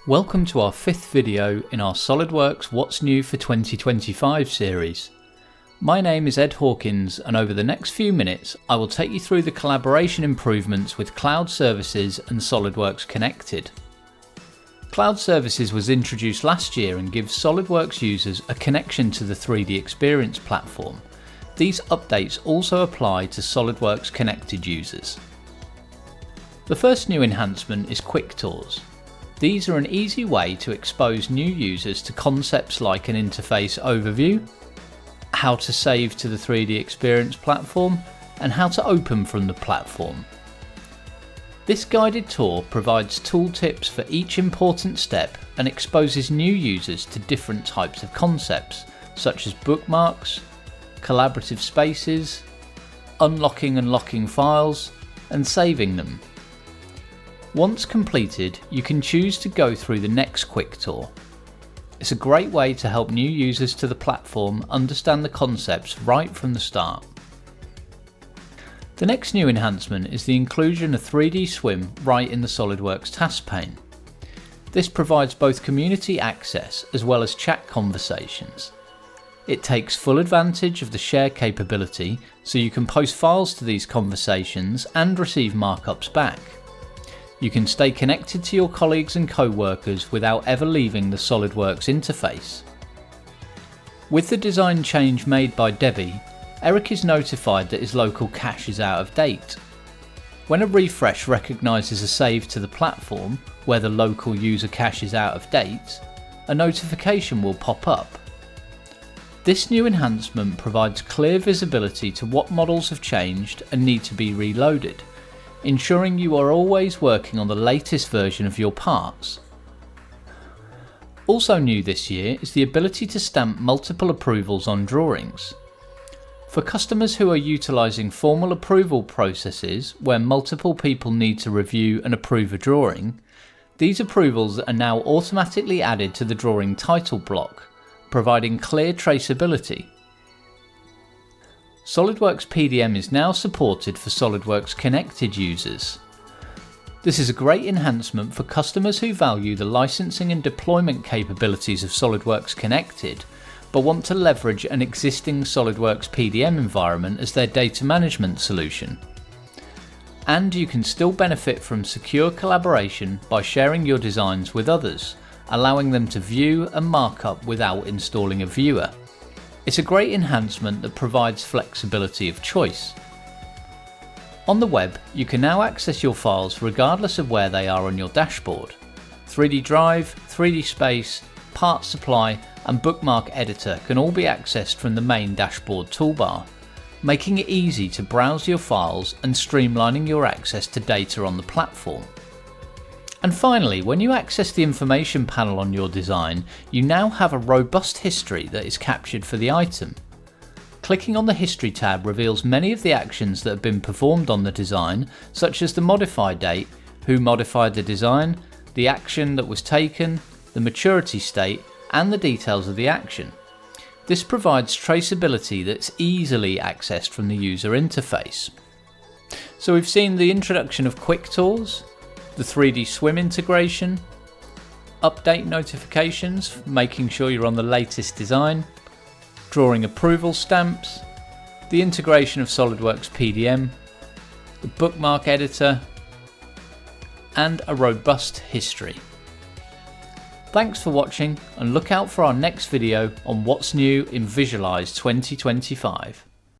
Welcome to our 5th video in our SOLIDWORKS What's New for 2025 series. My name is Ed Hawkins, and over the next few minutes I will take you through the collaboration improvements with Cloud Services and SOLIDWORKS Connected. Cloud Services was introduced last year and gives SOLIDWORKS users a connection to the 3D Experience platform. These updates also apply to SOLIDWORKS Connected users. The first new enhancement is Quick Tours. These are an easy way to expose new users to concepts like an interface overview, how to save to the 3D Experience platform, and how to open from the platform. This guided tour provides tooltips for each important step and exposes new users to different types of concepts, such as bookmarks, collaborative spaces, unlocking and locking files, and saving them. Once completed, you can choose to go through the next quick tour. It's a great way to help new users to the platform understand the concepts right from the start. The next new enhancement is the inclusion of 3D Swim right in the SOLIDWORKS task pane. This provides both community access as well as chat conversations. It takes full advantage of the share capability, so you can post files to these conversations and receive markups back. You can stay connected to your colleagues and co-workers without ever leaving the SOLIDWORKS interface. With the design change made by Debbie, Eric is notified that his local cache is out of date. When a refresh recognises a save to the platform where the local user cache is out of date, a notification will pop up. This new enhancement provides clear visibility to what models have changed and need to be reloaded, ensuring you are always working on the latest version of your parts. Also new this year is the ability to stamp multiple approvals on drawings. For customers who are utilising formal approval processes where multiple people need to review and approve a drawing, these approvals are now automatically added to the drawing title block, providing clear traceability. SOLIDWORKS PDM is now supported for SOLIDWORKS Connected users. This is a great enhancement for customers who value the licensing and deployment capabilities of SOLIDWORKS Connected, but want to leverage an existing SOLIDWORKS PDM environment as their data management solution. And you can still benefit from secure collaboration by sharing your designs with others, allowing them to view and mark up without installing a viewer. It's a great enhancement that provides flexibility of choice. On the web, you can now access your files regardless of where they are on your dashboard. 3D Drive, 3D Space, Part Supply, and Bookmark Editor can all be accessed from the main dashboard toolbar, making it easy to browse your files and streamlining your access to data on the platform. And finally, when you access the information panel on your design, you now have a robust history that is captured for the item. Clicking on the History tab reveals many of the actions that have been performed on the design, such as the modify date, who modified the design, the action that was taken, the maturity state, and the details of the action. This provides traceability that's easily accessed from the user interface. So we've seen the introduction of Quick Tours, the 3D Swim integration, update notifications, making sure you're on the latest design, drawing approval stamps, the integration of SOLIDWORKS PDM, the bookmark editor, and a robust history. Thanks for watching, and look out for our next video on what's new in Visualize 2025.